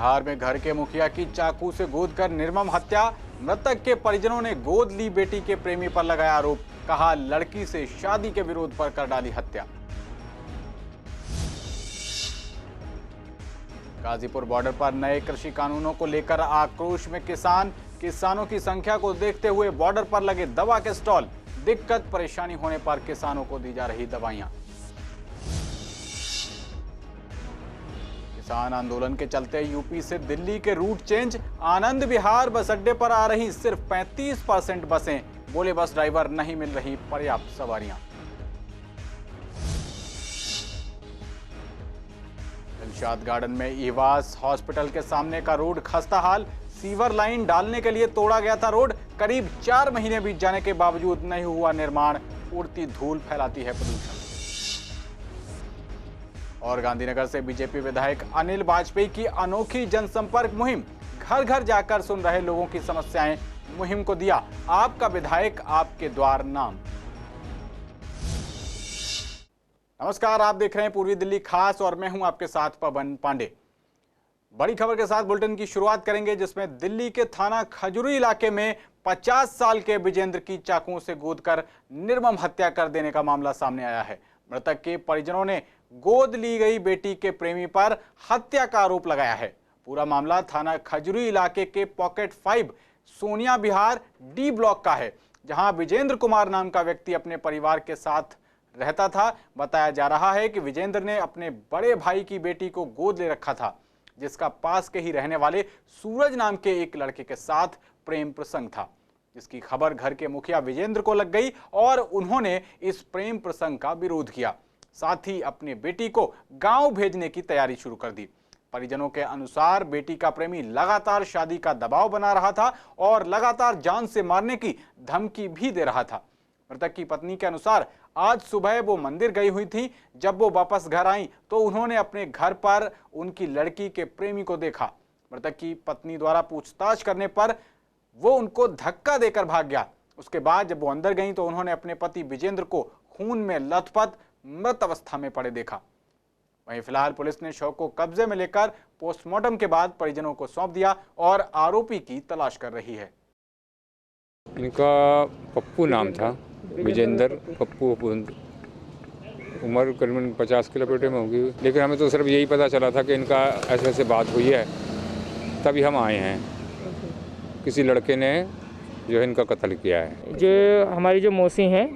बिहार में घर के मुखिया की चाकू से गोदकर निर्मम हत्या। मृतक के परिजनों ने गोद ली बेटी के प्रेमी पर लगाया आरोप। कहा लड़की से शादी के विरोध पर कर डाली हत्या। गाजीपुर बॉर्डर पर नए कृषि कानूनों को लेकर आक्रोश में किसानों की संख्या को देखते हुए बॉर्डर पर लगे दवा के स्टॉल। दिक्कत परेशानी होने पर किसानों को दी जा रही दवाइयां। किसान आंदोलन के चलते यूपी से दिल्ली के रूट चेंज। आनंद विहार बस अड्डे पर आ रही सिर्फ 35% बसें। बोले बस ड्राइवर नहीं मिल रही पर्याप्त सवारियां। दिलशाद गार्डन में ईवास हॉस्पिटल के सामने का रोड खस्ताहाल। सीवर लाइन डालने के लिए तोड़ा गया था रोड। करीब 4 महीने बीत जाने के बावजूद नहीं हुआ निर्माण। उड़ती धूल फैलाती है प्रदूषण। और गांधीनगर से बीजेपी विधायक अनिल वाजपेयी की अनोखी जनसंपर्क मुहिम। घर घर जाकर सुन रहे लोगों की समस्याएं। मुहिम को दिया आपका विधायक आपके द्वार नाम। नमस्कार, आप देख रहे हैं पूर्वी दिल्ली खास और मैं हूं आपके साथ पवन पांडे। बड़ी खबर के साथ बुलेटिन की शुरुआत करेंगे, जिसमें दिल्ली के थाना खजुरी इलाके में 50 साल के विजेंद्र की चाकुओं से गोदकर निर्मम हत्या कर देने का मामला सामने आया है। मृतक के परिजनों ने गोद ली गई बेटी के प्रेमी पर हत्या का आरोप लगाया है। पूरा मामला थाना खजुरी इलाके के पॉकेट 5 सोनिया विहार डी ब्लॉक का है, जहां विजेंद्र कुमार नाम का व्यक्ति अपने परिवार के साथ रहता था। बताया जा रहा है कि विजेंद्र ने अपने बड़े भाई की बेटी को गोद ले रखा था, जिसका पास के ही रहने वाले सूरज नाम के एक लड़के के साथ प्रेम प्रसंग था, जिसकी खबर घर के मुखिया विजेंद्र को लग गई और उन्होंने इस प्रेम प्रसंग का विरोध किया। साथ ही अपनी बेटी को गांव भेजने की तैयारी शुरू कर दी। परिजनों के अनुसार बेटी का प्रेमी लगातार शादी का दबाव बना रहा था और लगातार जान से मारने की धमकी भी दे रहा था। मृतक की पत्नी के अनुसार आज सुबह वो मंदिर गई हुई थी। जब वो वापस घर आई तो उन्होंने अपने घर पर उनकी लड़की के प्रेमी को देखा। मृतक की पत्नी द्वारा पूछताछ करने पर वो उनको धक्का देकर भाग गया। उसके बाद जब वो अंदर गई तो उन्होंने अपने पति विजेंद्र को खून में लथपथ मृत अवस्था में पड़े देखा। वहीं फिलहाल पुलिस ने शव को कब्जे में लेकर पोस्टमार्टम के बाद परिजनों को सौंप दिया और आरोपी की तलाश कर रही है। इनका पप्पू नाम था, विजेंद्र पप्पू। उम्र करीबन 50 किलोमीटर में होगी, लेकिन हमें तो सिर्फ यही पता चला था कि इनका ऐसे बात हुई है, तभी हम आए हैं। किसी लड़के ने जो है इनका कत्ल किया है। जो हमारी जो मौसी हैं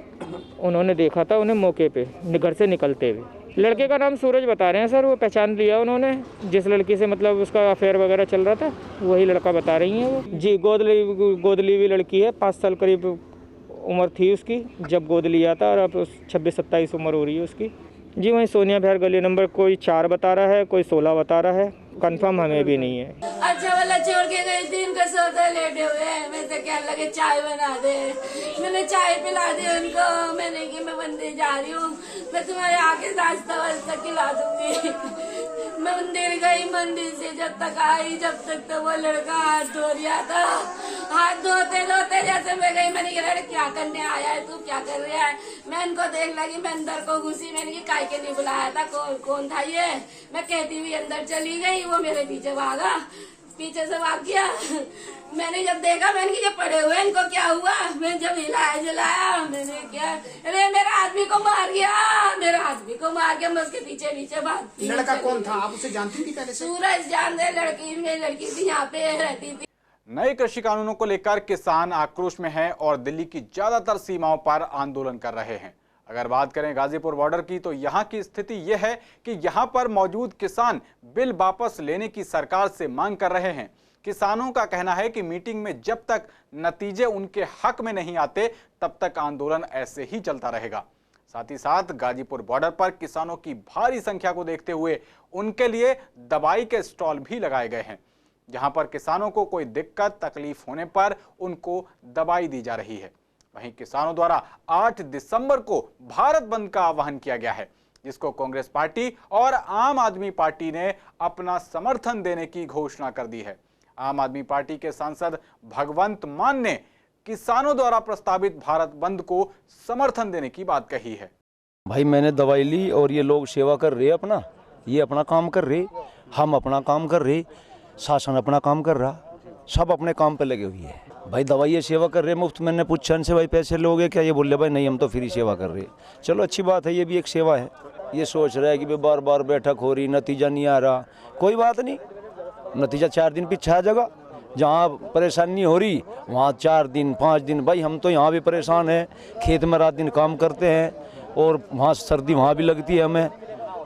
उन्होंने देखा था उन्हें मौके पे घर से निकलते हुए। लड़के का नाम सूरज बता रहे हैं सर, वो पहचान लिया उन्होंने। जिस लड़की से मतलब उसका अफेयर वगैरह चल रहा था वही लड़का बता रही हैं वो। जी, गोद ली हुई लड़की है। 5 साल करीब उम्र थी उसकी जब गोद लिया था और अब 26-27 उम्र हो रही है उसकी। जी, वहीं सोनिया विहार गली नंबर कोई 4 बता रहा है, कोई 16 बता रहा है। कंफर्म हमें भी नहीं है। अच्छा वाला छोड़ के गई थी, इनका सौदा लेटे हुए। मैं तो क्या लगे चाय बना दे, मैंने चाय पिला दी उनको। मैंने कि मैं मंदिर जा रही हूँ, मैं तुम्हारे आगे रास्ता वास्ता खिला दूंगी। मैं मंदिर गई, मंदिर से जब तक आई जब तक तो वो लड़का हाथ धो रहा था। हाथ धोते धोते जैसे मैं गई, मैंने कहा क्या करने आया है तू, क्या कर रहा है। मैं इनको देख लगी, मैं अंदर को घुसी। मैंने कि काय के नहीं बुलाया था, कौन था ये। मैं कहती हुई अंदर चली गई, वो मेरे पीछे भागा, पीछे से भाग गया। मैंने जब देखा मैंने कि ये पड़े हुए इनको क्या हुआ। मैं जब हिलाया जलाया, मैंने क्या, अरे मेरा आदमी को मार गया, मेरा आदमी को मार गया। मैं उसके पीछे पीछे भागती। लड़का कौन था, आप उसे जानती थी पहले से? सूरज जानते, लड़की थी यहाँ पे रहती थी। नए कृषि कानूनों को लेकर किसान आक्रोश में हैं और दिल्ली की ज्यादातर सीमाओं पर आंदोलन कर रहे हैं। अगर बात करें गाजीपुर बॉर्डर की तो यहाँ की स्थिति यह है कि यहाँ पर मौजूद किसान बिल वापस लेने की सरकार से मांग कर रहे हैं। किसानों का कहना है कि मीटिंग में जब तक नतीजे उनके हक में नहीं आते तब तक आंदोलन ऐसे ही चलता रहेगा। साथ ही साथ गाजीपुर बॉर्डर पर किसानों की भारी संख्या को देखते हुए उनके लिए दवाई के स्टॉल भी लगाए गए हैं, जहां पर किसानों को कोई दिक्कत तकलीफ होने पर उनको दवाई दी जा रही है। वहीं किसानों द्वारा 8 दिसंबर को भारत बंद का आह्वान किया गया है, जिसको कांग्रेस पार्टी और आम आदमी पार्टी ने अपना समर्थन देने की घोषणा कर दी है। आम आदमी पार्टी के सांसद भगवंत मान ने किसानों द्वारा प्रस्तावित भारत बंद को समर्थन देने की बात कही है। भाई मैंने दवाई ली और ये लोग सेवा कर रहे अपना, ये अपना काम कर रहे, हम अपना काम कर रहे। शासन अपना काम कर रहा, सब अपने काम पे लगे हुए हैं। भाई दवाइयाँ सेवा कर रहे मुफ्त। मैंने पूछा इनसे भाई पैसे लोगे क्या, ये बोले भाई नहीं हम तो फ्री सेवा कर रहे। चलो अच्छी बात है, ये भी एक सेवा है। ये सोच रहा है कि भाई बार बार बैठक हो रही, नतीजा नहीं आ रहा, कोई बात नहीं, नतीजा 4 दिन पीछे आ जाएगा। जहाँ परेशानी हो रही वहाँ 4 दिन 5 दिन, भाई हम तो यहाँ भी परेशान हैं, खेत में रात दिन काम करते हैं और वहाँ सर्दी वहाँ भी लगती है हमें।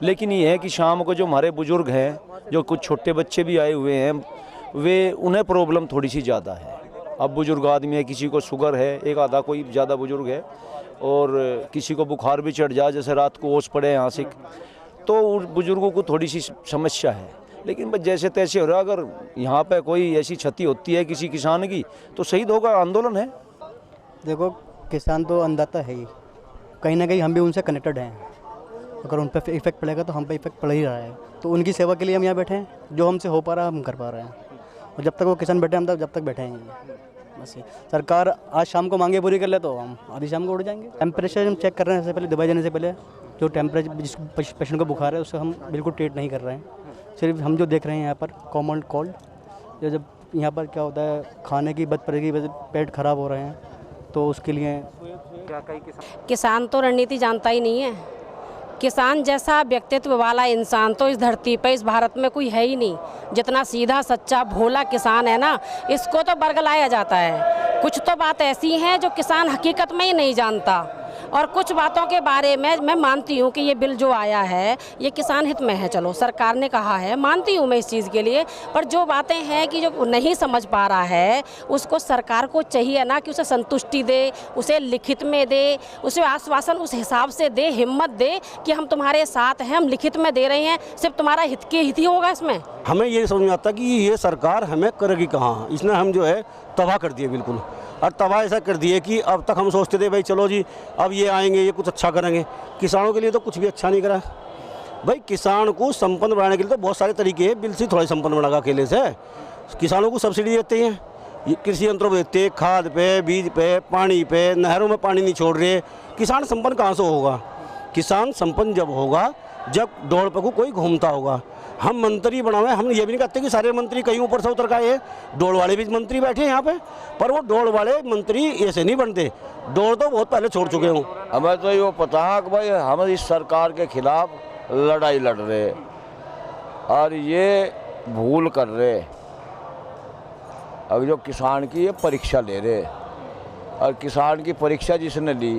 लेकिन ये है कि शाम को जो हमारे बुजुर्ग हैं, जो कुछ छोटे बच्चे भी आए हुए हैं, वे उन्हें प्रॉब्लम थोड़ी सी ज़्यादा है। अब बुजुर्ग आदमी है, किसी को शुगर है, एक आधा कोई ज़्यादा बुजुर्ग है, और किसी को बुखार भी चढ़ जाए, जैसे रात को ओस पड़े यहाँ से, तो उन बुजुर्गों को थोड़ी सी समस्या है। लेकिन बस जैसे तैसे हो रहा, अगर यहाँ पे कोई ऐसी क्षति होती है किसी किसान की तो शहीद होगा, आंदोलन है। देखो किसान तो अन्नदाता है ही, कहीं ना कहीं हम भी उनसे कनेक्टेड हैं। अगर उन पर इफेक्ट पड़ेगा तो हम पे इफेक्ट पड़ ही रहा है, तो उनकी सेवा के लिए हम यहाँ बैठे हैं। जो हमसे हो पा रहा है हम कर पा रहे हैं, और जब तक वो किसान बैठे हम जब तक बैठे हैं। बस सरकार आज शाम को मांगे पूरी कर ले तो हम आधी शाम को उड़ जाएंगे। टेम्परेचर हम चेक कर रहे हैं, इससे पहले दवाई देने से पहले जो टेम्परेचर जिस पेशेंट को बुखार है उससे हम बिल्कुल ट्रीट नहीं कर रहे हैं। सिर्फ हम जो देख रहे हैं यहाँ पर कॉमन कोल्ड, जब यहाँ पर क्या होता है खाने की बद पड़ेगी, पेट खराब हो रहे हैं, तो उसके लिए किसान तो रणनीति जानता ही नहीं है। किसान जैसा व्यक्तित्व वाला इंसान तो इस धरती पे, इस भारत में कोई है ही नहीं। जितना सीधा सच्चा भोला किसान है ना, इसको तो बरगलाया जाता है। कुछ तो बात ऐसी हैं जो किसान हकीकत में ही नहीं जानता, और कुछ बातों के बारे में मैं मानती हूँ कि ये बिल जो आया है ये किसान हित में है। चलो सरकार ने कहा है, मानती हूँ मैं इस चीज़ के लिए, पर जो बातें हैं कि जो नहीं समझ पा रहा है उसको सरकार को चाहिए ना कि उसे संतुष्टि दे, उसे लिखित में दे, उसे आश्वासन उस हिसाब से दे, हिम्मत दे कि हम तुम्हारे साथ हैं, हम लिखित में दे रहे हैं, सिर्फ तुम्हारा हित ही होगा इसमें। हमें ये समझ में आता कि ये सरकार हमें करेगी कहाँ। इसने हम जो है तबाह कर दिए बिल्कुल, और तबाह ऐसा कर दिए कि अब तक हम सोचते थे भाई चलो जी अब ये आएंगे, ये कुछ अच्छा करेंगे। किसानों के लिए तो कुछ भी अच्छा नहीं करा भाई। किसान को संपन्न बनाने के लिए तो बहुत सारे तरीके हैं, बिल से थोड़ा संपन्न बनागा अकेले से। किसानों को सब्सिडी देते हैं, ये कृषि यंत्रों पर देते हैं, खाद पे, बीज पे, पानी पे, नहरों में पानी नहीं छोड़ रहे। किसान संपन्न कहाँ से होगा? किसान संपन्न जब होगा जब डोर पर को कोई घूमता होगा। हम मंत्री बनावे, हम ये भी नहीं कहते कि सारे मंत्री कहीं ऊपर से उतर का है। डोल वाले भी मंत्री बैठे हैं यहाँ पे, पर वो डोल वाले मंत्री ऐसे नहीं बनते। डोल तो बहुत पहले छोड़ चुके हूँ। हमें तो ये पता है कि भाई हम इस सरकार के खिलाफ लड़ाई लड़ रहे और ये भूल कर रहे। अब जो किसान की ये परीक्षा ले रहे, और किसान की परीक्षा जिसने ली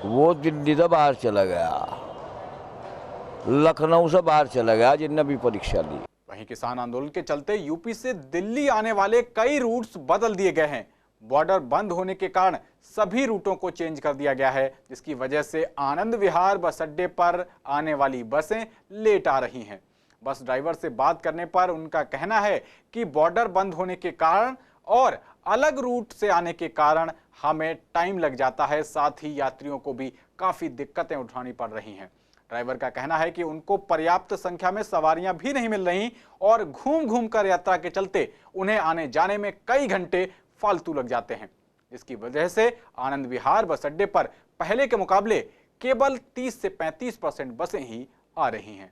वो दिल्ली से बाहर चला गया, लखनऊ से बाहर चला गया जिनने भी परीक्षा ली। वहीं किसान आंदोलन के चलते यूपी से दिल्ली आने वाले कई रूट्स बदल दिए गए हैं। बॉर्डर बंद होने के कारण सभी रूटों को चेंज कर दिया गया है, जिसकी वजह से आनंद विहार बस अड्डे पर आने वाली बसें लेट आ रही हैं। बस ड्राइवर से बात करने पर उनका कहना है कि बॉर्डर बंद होने के कारण और अलग रूट से आने के कारण हमें टाइम लग जाता है, साथ ही यात्रियों को भी काफ़ी दिक्कतें उठानी पड़ रही हैं। ड्राइवर का कहना है कि उनको पर्याप्त संख्या में सवारियां भी नहीं मिल रही और घूम घूम कर यात्रा के चलते उन्हें आने जाने में कई घंटे फालतू लग जाते हैं, जिसकी वजह से आनंद विहार बस अड्डे पर पहले के मुकाबले केवल 30 से 35% बसें ही आ रही हैं।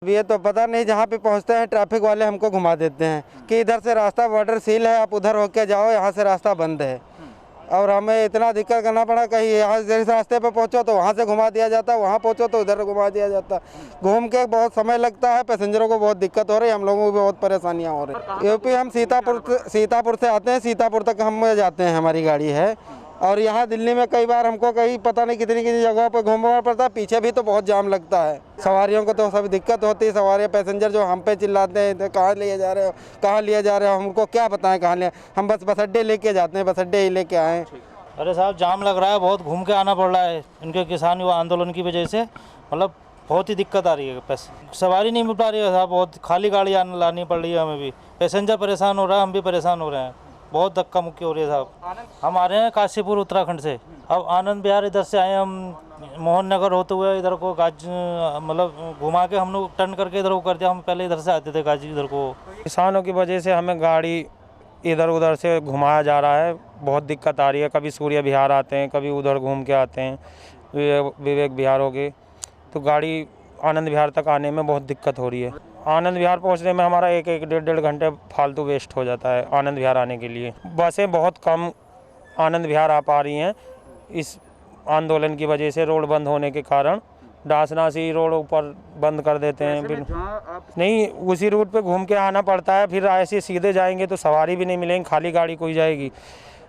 ये तो पता नहीं, जहाँ पे पहुँचते हैं ट्रैफिक वाले हमको घुमा देते हैं कि इधर से रास्ता बॉर्डर सील है, आप उधर होके जाओ, यहाँ से रास्ता बंद है। और हमें इतना दिक्कत करना पड़ा, कहीं यहाँ जिस रास्ते पे पहुँचो तो वहाँ से घुमा दिया जाता, वहाँ पहुँचो तो उधर घुमा दिया जाता। घूम के बहुत समय लगता है, पैसेंजरों को बहुत दिक्कत हो रही है, हम लोगों को भी बहुत परेशानियाँ हो रही है। यूपी हम सीतापुर से आते हैं, सीतापुर तक हम जाते हैं, हमारी गाड़ी है। और यहाँ दिल्ली में कई बार हमको कहीं पता नहीं कितनी कितनी जगहों पर घूमना पड़ता है, पीछे भी तो बहुत जाम लगता है। सवारियों को तो सभी दिक्कत होती है, सवारी पैसेंजर जो हम पे चिल्लाते हैं तो कहाँ लिए जा रहे हो, कहाँ लिए जा रहे हो, हमको क्या बताएं कहाँ ले। हम बस अड्डे लेके जाते हैं, बस अड्डे ही लेके आए। अरे साहब जाम लग रहा है, बहुत घूम के आना पड़ रहा है इनके किसान युवा आंदोलन की वजह से। मतलब बहुत ही दिक्कत आ रही है, पैसे सवारी नहीं मिल पा रही है साहब, बहुत खाली गाड़ी लानी पड़ रही है हमें भी। पैसेंजर परेशान हो रहा है, हम भी परेशान हो रहे हैं, बहुत धक्का मुक्की हो रही है साहब। हम आ रहे हैं काशीपुर उत्तराखंड से, अब आनंद विहार इधर से आए हम, मोहन नगर होते हुए इधर को मतलब घुमा के हम लोग टर्न करके इधर को कर दिया। हम पहले इधर से आते थे गाजी इधर को। किसानों की वजह से हमें गाड़ी इधर उधर से घुमाया जा रहा है, बहुत दिक्कत आ रही है। कभी सूर्य विहार आते हैं, कभी उधर घूम के आते हैं, विवेक विहार हो गए, तो गाड़ी आनंद विहार तक आने में बहुत दिक्कत हो रही है। आनंद विहार पहुंचने में हमारा एक डेढ़ घंटे फालतू वेस्ट हो जाता है आनंद विहार आने के लिए। बसें बहुत कम आनंद विहार आ पा रही हैं इस आंदोलन की वजह से। रोड बंद होने के कारण डासनासी रोड ऊपर बंद कर देते हैं। फिर नहीं, उसी रूट पे घूम के आना पड़ता है। फिर ऐसे सीधे जाएंगे तो सवारी भी नहीं मिलेंगी, खाली गाड़ी कोई जाएगी।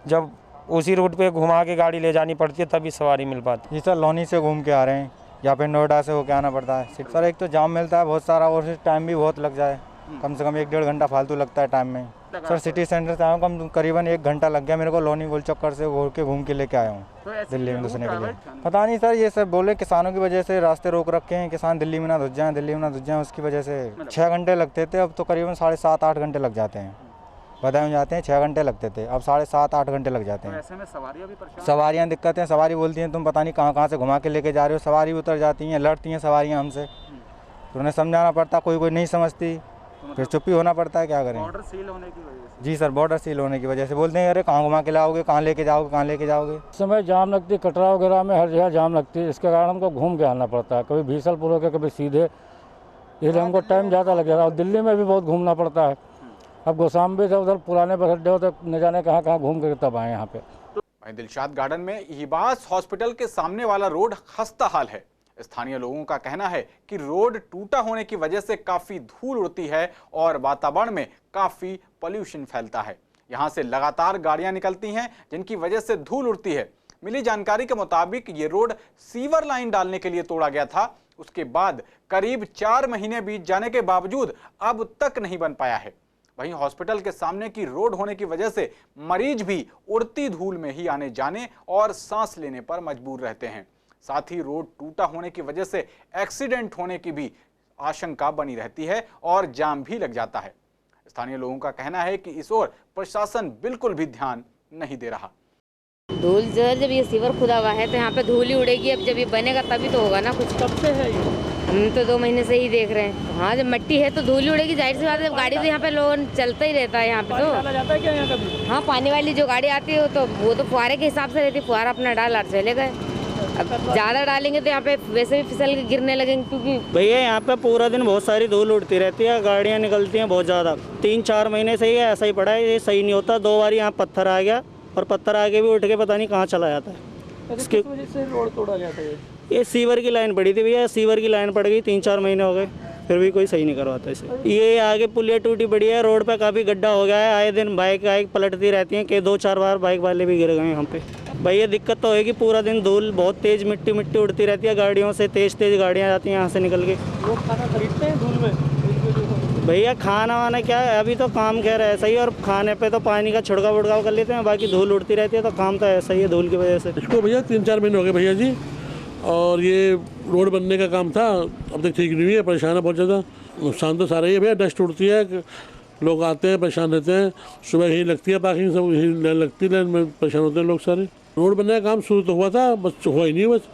जब उसी रूट पे घुमा के गाड़ी ले जानी पड़ती है तभी सवारी मिल पाती है। जी सर, लोनी से घूम के आ रहे हैं या फिर नोएडा से होके आना पड़ता है। सर एक तो जाम मिलता है बहुत सारा और टाइम भी बहुत लग जाए, कम से कम 1-1.5 घंटा फालतू लगता है टाइम में। सर सिटी सेंटर से आया हूँ, कम करीबन 1 घंटा लग गया मेरे को। लोनी गोल चक्कर से घूम के लेके आया हूँ दिल्ली में घुसने के लिए। पता नहीं सर, ये सब बोले किसानों की वजह से रास्ते रोक रखे हैं, किसान दिल्ली में ना घुस जाएं, उसकी वजह से 6 घंटे लगते थे, अब तो करीबन 7.5-8 घंटे लग जाते हैं। बदायूं जाते हैं 6 घंटे लगते थे, अब 7.5-8 घंटे लग जाते हैं। ऐसे में सवारियां भी परेशान, सवारियाँ दिक्कत हैं। सवारी बोलती हैं तुम पता नहीं कहाँ से घुमा के लेके जा रहे हो। सवारी उतर जाती हैं, लड़ती हैं सवारियाँ हमसे, तो उन्हें समझाना पड़ता, कोई नहीं समझती, फिर चुप्पी होना पड़ता है। क्या करें? बॉर्डर सील होने की वजह से। जी सर, बॉर्डर सील होने की वजह से बोलते हैं अरे कहाँ घुमा के लाओगे, कहाँ लेके जाओगे। इस समय जाम लगती है, कटरा वगैरह में हर जगह जाम लगती है। इसके कारण हमको घूम के आना पड़ता है, कभी भीसलपुर होकर कभी सीधे, इसलिए हमको टाइम ज़्यादा लग जाता है। और दिल्ली में भी बहुत घूमना पड़ता है। अब गोसाम्बी से उधर पुराने बस अड्डे होते, न जाने कहाँ घूम के तब आए यहाँ पे। वहीं दिलशाद गार्डन में ईबास हॉस्पिटल के सामने वाला रोड खस्ता हाल है। स्थानीय लोगों का कहना है कि रोड टूटा होने की वजह से काफी धूल उड़ती है और वातावरण में काफी पोल्यूशन फैलता है। यहां से लगातार गाड़ियां निकलती हैं जिनकी वजह से धूल उड़ती है। मिली जानकारी के मुताबिक ये रोड सीवर लाइन डालने के लिए तोड़ा गया था। उसके बाद करीब 4 महीने बीत जाने के बावजूद अब तक नहीं बन पाया है। वहीं हॉस्पिटल के सामने की रोड होने की वजह से मरीज भी उड़ती धूल में ही आने जाने और सांस लेने पर मजबूर रहते हैं। साथ ही रोड टूटा होने की वजह से एक्सीडेंट होने की भी आशंका बनी रहती है और जाम भी लग जाता है। स्थानीय लोगों का कहना है कि इस ओर प्रशासन बिल्कुल भी ध्यान नहीं दे रहा। धूल जब ये सीवर खुदा हुआ है तो यहाँ पे धूल ही उड़ेगी। अब जब ये बनेगा तभी तो होगा ना कुछ। कब से है ये? हम तो 2 महीने से ही देख रहे हैं। हाँ, जब मिट्टी है तो धूल ही उड़ेगी, जाहिर सी बात है। गाड़ी तो यहाँ पे लोग चलता ही रहता है यहाँ पे। तो जाता है क्या यहाँ कभी? हाँ, पानी वाली जो गाड़ी आती है वो तो फुहारे के हिसाब से रहती है। फुहारा अपना डाल और चले गए। अब ज़्यादा डालेंगे तो यहाँ पे वैसे भी फिसल के गिरने लगेंगे, क्योंकि भैया यहाँ पे पूरा दिन बहुत सारी धूल उड़ती रहती है, गाड़ियाँ निकलती हैं बहुत ज़्यादा। 3-4 महीने से ही ऐसा ही पड़ा है, ये सही नहीं होता। 2 बार यहाँ पत्थर आ गया और पत्थर आगे भी उठ के पता नहीं कहाँ चला जाता है। इसकी वजह से रोड तोड़ा गया था ये सीवर की लाइन पड़ी थी भैया, सीवर की लाइन पड़ गई। 3-4 महीने हो गए, फिर भी कोई सही नहीं करवाता इसे। ये आगे पुलिया टूटी पड़ी है, रोड पे काफ़ी गड्ढा हो गया है। आए दिन बाइक पलटती रहती हैं कि 2-4 बार बाइक वाले भी गिर गए यहाँ पे। भैया दिक्कत तो होगी, पूरा दिन धूल, बहुत तेज़ मिट्टी उड़ती रहती है गाड़ियों से। तेज़ गाड़ियाँ जाती हैं यहाँ से निकल के। लोग खाना खरीदते हैं धूल में? भैया खाना वाना क्या है, अभी तो काम कह रहा है ऐसा ही। और खाने पे तो पानी का छिड़काव वुड़काव कर लेते हैं, बाकी धूल उड़ती रहती है तो काम तो ऐसा ही है धूल की वजह से। इसको भैया 3-4 महीने हो गए भैया जी, और ये रोड बनने का काम था, अब तक ठीक नहीं हुई है। परेशान है बहुत ज़्यादा, नुकसान तो सारा ही है भैया। डस्ट उड़ती है, लोग आते हैं परेशान रहते हैं। सुबह यही लगती है पार्किंग, सब यही लगती है, में परेशान होते हैं लोग सारे। रोड बनने का काम शुरू तो हुआ था, बस हुआ ही नहीं, बस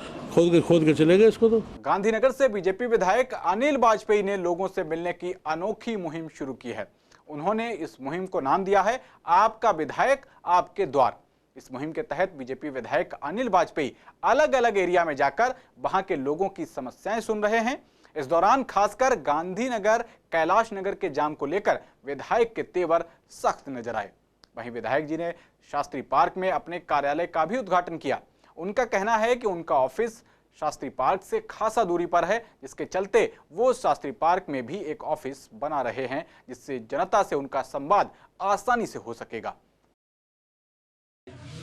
खोद के चले गए इसको। तो गांधीनगर से बीजेपी विधायक अनिल वाजपेयी ने लोगों से मिलने की अनोखी मुहिम शुरू की है। उन्होंने इस मुहिम को नाम दिया है आपका विधायक आपके द्वार। इस मुहिम के तहत बीजेपी विधायक अनिल वाजपेयी अलग अलग एरिया में जाकर वहां के लोगों की समस्याएं सुन रहे हैं। इस दौरान खासकर गांधीनगर कैलाश नगर के जाम को लेकर विधायक के तेवर सख्त नजर आए। वहीं विधायक जी ने शास्त्री पार्क में अपने कार्यालय का भी उद्घाटन किया। उनका कहना है कि उनका ऑफिस शास्त्री पार्क से खासा दूरी पर है, जिसके चलते वो शास्त्री पार्क में भी एक ऑफिस बना रहे हैं, जिससे जनता से उनका संवाद आसानी से हो सकेगा।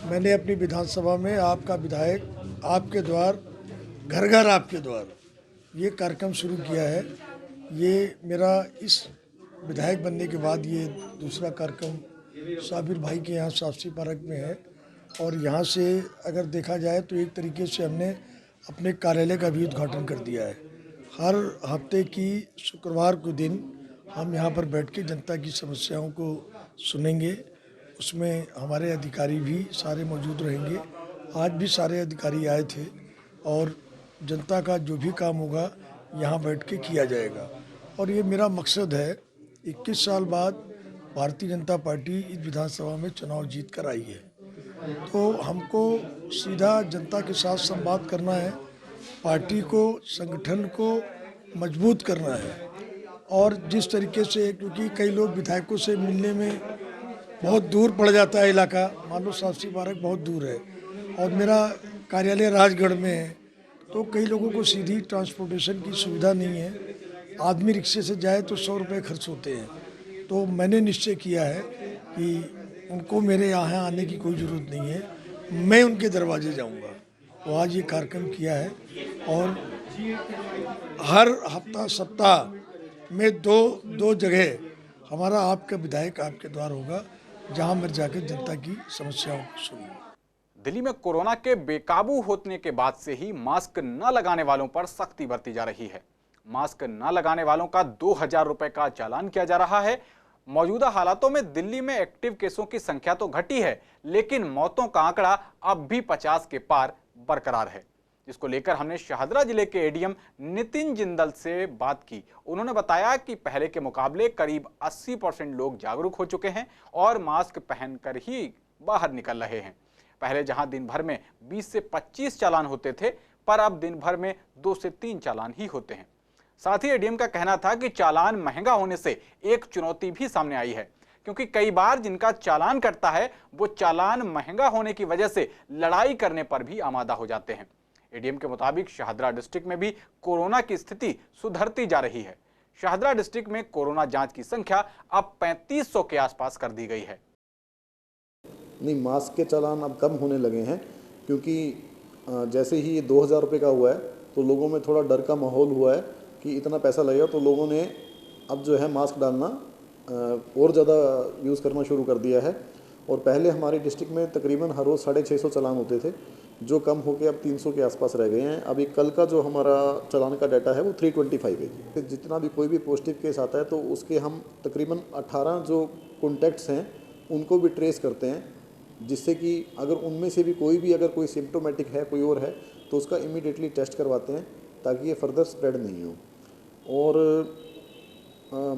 मैंने अपनी विधानसभा में आपका विधायक आपके द्वार, घर घर आपके द्वार, ये कार्यक्रम शुरू किया है। ये मेरा इस विधायक बनने के बाद ये दूसरा कार्यक्रम साबिर भाई के यहाँ शास्त्री पार्क में है। और यहाँ से अगर देखा जाए तो एक तरीके से हमने अपने कार्यालय का भी उद्घाटन कर दिया है। हर हफ्ते की शुक्रवार को दिन हम यहाँ पर बैठ के जनता की समस्याओं को सुनेंगे। उसमें हमारे अधिकारी भी सारे मौजूद रहेंगे। आज भी सारे अधिकारी आए थे और जनता का जो भी काम होगा यहाँ बैठ के किया जाएगा। और ये मेरा मकसद है, 21 साल बाद भारतीय जनता पार्टी इस विधानसभा में चुनाव जीत कर आई है, तो हमको सीधा जनता के साथ संवाद करना है, पार्टी को, संगठन को मजबूत करना है। और जिस तरीके से, क्योंकि कई लोग विधायकों से मिलने में बहुत दूर पड़ जाता है इलाका, मान लो शास्त्री पार्क बहुत दूर है और मेरा कार्यालय राजगढ़ में है, तो कई लोगों को सीधी ट्रांसपोर्टेशन की सुविधा नहीं है। आदमी रिक्शे से जाए तो 100 रुपये खर्च होते हैं। तो मैंने निश्चय किया है कि उनको मेरे यहाँ आने की कोई ज़रूरत नहीं है, मैं उनके दरवाजे जाऊँगा। तो आज ये कार्यक्रम किया है और हर हफ्ता सप्ताह में दो जगह हमारा आपका विधायक आपके द्वार होगा, जहां मैं जाकर जनता की समस्याओं को सुनूंगा। दिल्ली में कोरोना के बेकाबू होने के बाद से ही मास्क न लगाने वालों पर सख्ती बरती जा रही है। मास्क न लगाने वालों का 2000 रुपए का चालान किया जा रहा है। मौजूदा हालातों में दिल्ली में एक्टिव केसों की संख्या तो घटी है, लेकिन मौतों का आंकड़ा अब भी 50 के पार बरकरार है, जिसको लेकर हमने शाहदरा जिले के एडीएम नितिन जिंदल से बात की। उन्होंने बताया कि पहले के मुकाबले करीब 80% लोग जागरूक हो चुके हैं और मास्क पहनकर ही बाहर निकल रहे हैं। पहले जहां दिन भर में 20 से 25 चालान होते थे, पर अब दिन भर में 2 से 3 चालान ही होते हैं। साथ ही एडीएम का कहना था कि चालान महंगा होने से एक चुनौती भी सामने आई है, क्योंकि कई बार जिनका चालान कटता है वो चालान महंगा होने की वजह से लड़ाई करने पर भी आमादा हो जाते हैं। एडीएम के मुताबिक शाहदरा डिस्ट्रिक्ट में भी कोरोना की स्थिति सुधरती जा रही है। शाहदरा डिस्ट्रिक्ट में कोरोना जांच की संख्या अब 3500 के आसपास कर दी गई है। नहीं, मास्क के चालान अब कम होने लगे हैं, क्योंकि जैसे ही ये 2000 रुपये का हुआ है तो लोगों में थोड़ा डर का माहौल हुआ है कि इतना पैसा लगेगा, तो लोगों ने अब जो है मास्क डालना और ज़्यादा यूज़ करना शुरू कर दिया है। और पहले हमारे डिस्ट्रिक्ट में तकरीबन हर रोज़ 650 चालान होते थे, जो कम होकर अब 300 के आसपास रह गए हैं। अभी कल का जो हमारा चालान का डाटा है वो 325 है जी। जितना भी कोई भी पॉजिटिव केस आता है तो उसके हम तकरीबन 18 जो कॉन्टैक्ट्स हैं उनको भी ट्रेस करते हैं, जिससे कि अगर उनमें से भी अगर कोई सिम्टोमेटिक है, कोई और है, तो उसका इमीडिएटली टेस्ट करवाते हैं ताकि ये फर्दर स्प्रेड नहीं हो। और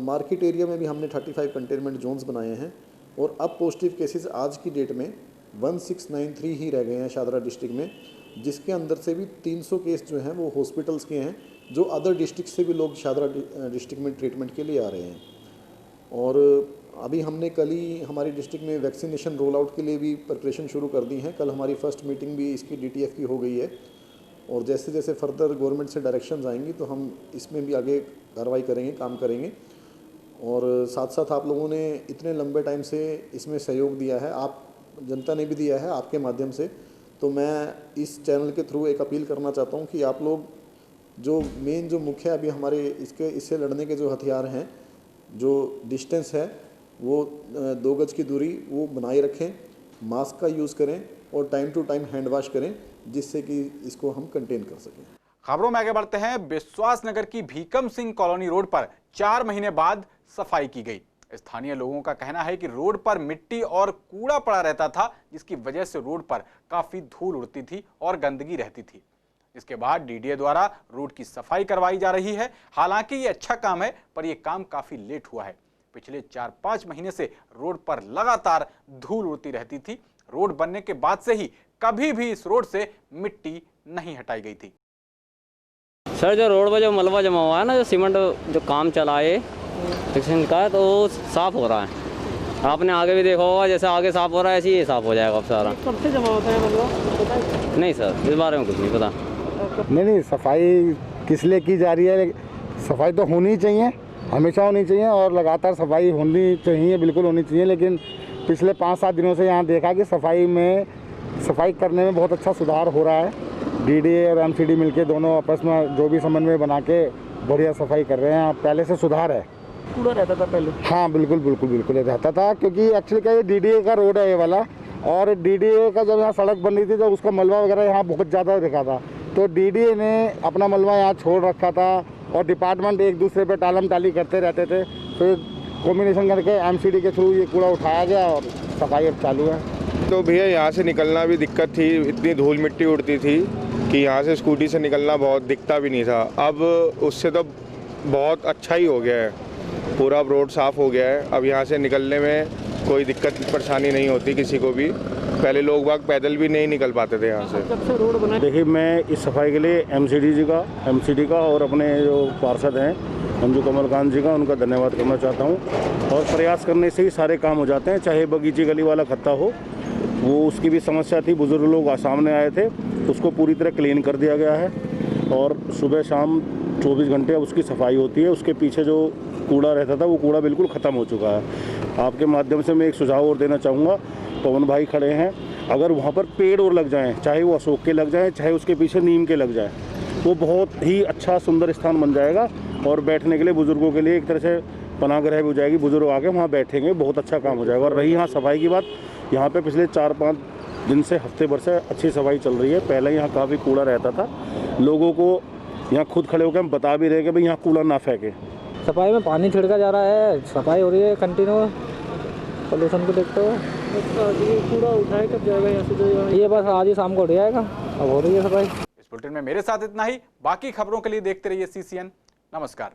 मार्केट एरिया में भी हमने 35 कंटेनमेंट जोन्स बनाए हैं और अब पॉजिटिव केसेस आज की डेट में 1693 ही रह गए हैं शाहदरा डिस्ट्रिक्ट में, जिसके अंदर से भी 300 केस जो हैं वो हॉस्पिटल्स के हैं, जो अदर डिस्ट्रिक्ट से भी लोग शाहदरा डिस्ट्रिक्ट में ट्रीटमेंट के लिए आ रहे हैं। और अभी हमने कल ही हमारी डिस्ट्रिक्ट में वैक्सीनेशन रोल आउट के लिए भी प्रिपरेशन शुरू कर दी है। कल हमारी फर्स्ट मीटिंग भी इसकी DTF की हो गई है और जैसे जैसे फर्दर गवर्नमेंट से डायरेक्शंस आएंगी तो हम इसमें भी आगे कार्रवाई करेंगे, काम करेंगे। और साथ साथ आप लोगों ने इतने लंबे टाइम से इसमें सहयोग दिया है, आप जनता ने भी दिया है आपके माध्यम से, तो मैं इस चैनल के थ्रू एक अपील करना चाहता हूँ कि आप लोग जो मुख्य अभी हमारे इससे लड़ने के जो हथियार हैं, जो डिस्टेंस है वो 2 गज की दूरी वो बनाए रखें, मास्क का यूज़ करें और time to time hand wash करें, जिससे कि इसको हम कंटेन कर सकें। खबरों में आगे बढ़ते हैं। विश्वास नगर की भीकम सिंह कॉलोनी रोड पर 4 महीने बाद सफाई की गई। स्थानीय लोगों का कहना है कि रोड पर मिट्टी और कूड़ा पड़ा रहता था, जिसकी वजह से रोड पर काफी धूल उड़ती थी और गंदगी रहती थी। इसके बाद DDA द्वारा रोड की सफाई करवाई जा रही है। हालांकि ये अच्छा काम है, पर यह काम काफी लेट हुआ है। पिछले 4-5 महीने से रोड पर लगातार धूल उड़ती रहती थी। रोड बनने के बाद से ही कभी भी इस रोड से मिट्टी नहीं हटाई गई थी। सर, जो रोड पर जो मलबा जमा हुआ है ना, जो सीमेंट जो काम चला है का, तो वो साफ हो रहा है। आपने आगे भी देखा होगा, जैसे आगे साफ हो रहा है ऐसे ही ये साफ हो जाएगा अब सारा। कब से जमा होता है मलबा? नहीं सर, इस बारे में कुछ नहीं पता। नहीं, सफाई किस लिए की जा रही है? सफाई तो होनी चाहिए, हमेशा होनी चाहिए और लगातार सफाई होनी चाहिए, बिल्कुल होनी चाहिए। लेकिन पिछले 5-7 दिनों से यहाँ देखा कि सफाई करने में बहुत अच्छा सुधार हो रहा है। DDA और MCD मिलके दोनों आपस में जो भी समन्वय बना के बढ़िया सफाई कर रहे हैं। पहले से सुधार है। कूड़ा रहता था पहले? हाँ, बिल्कुल रहता था, क्योंकि एक्चुअली क्या ये DDA का रोड है ये वाला, और DDA का जब यहाँ सड़क बन रही थी तो उसका मलबा वगैरह यहाँ बहुत ज़्यादा दिखा था, तो DDA ने अपना मलबा यहाँ छोड़ रखा था और डिपार्टमेंट एक दूसरे पे टालम टाली करते रहते थे। तो कॉम्बिनेशन करके MCD के थ्रू ये कूड़ा उठाया गया और सफाई अब चालू है। तो भैया यहाँ से निकलना भी दिक्कत थी, इतनी धूल मिट्टी उड़ती थी कि यहाँ से स्कूटी से निकलना बहुत दिखता भी नहीं था। अब उससे तो बहुत अच्छा ही हो गया है, पूरा रोड साफ़ हो गया है। अब यहाँ से निकलने में कोई दिक्कत परेशानी नहीं होती किसी को भी। पहले लोग बाग पैदल भी नहीं निकल पाते थे यहाँ से। कब से रोड बना? देखिए, मैं इस सफाई के लिए MCD का और अपने जो पार्षद हैं मंजू कमलकांत जी का, उनका धन्यवाद करना चाहता हूँ। और प्रयास करने से ही सारे काम हो जाते हैं, चाहे बगीची गली वाला खत्ता हो, वो उसकी भी समस्या थी, बुजुर्ग लोग सामने आए थे, उसको पूरी तरह क्लीन कर दिया गया है और सुबह शाम 24 घंटे अब उसकी सफाई होती है। उसके पीछे जो कूड़ा रहता था वो कूड़ा बिल्कुल ख़त्म हो चुका है। आपके माध्यम से मैं एक सुझाव और देना चाहूँगा, पवन भाई खड़े हैं, अगर वहाँ पर पेड़ और लग जाएं, चाहे वो अशोक के लग जाएं, चाहे उसके पीछे नीम के लग जाएं, वो बहुत ही अच्छा सुंदर स्थान बन जाएगा और बैठने के लिए बुज़ुर्गों के लिए एक तरह से पनाहगृह भी हो जाएगी। बुज़ुर्ग आके वहाँ बैठेंगे, बहुत अच्छा काम हो जाएगा। और रही यहाँ सफाई की बात, यहाँ पे पिछले 4-5 दिन से, हफ्ते भर से अच्छी सफाई चल रही है। पहले यहाँ काफ़ी कूड़ा रहता था, लोगों को यहाँ खुद खड़े होकर हम बता भी रहे कि भाई यहाँ कूड़ा ना फेंके। सफाई में पानी छिड़का जा रहा है, सफाई हो रही है कंटिन्यू, पोल्यूशन को देखते हुए। कूड़ा उठाए कब जाएगा यहाँ से? ये बस आज ही शाम को उठ जाएगा, अब हो रही है सफाई। इस बुलेटिन में मेरे साथ इतना ही। बाकी खबरों के लिए देखते रहिए CCN। नमस्कार।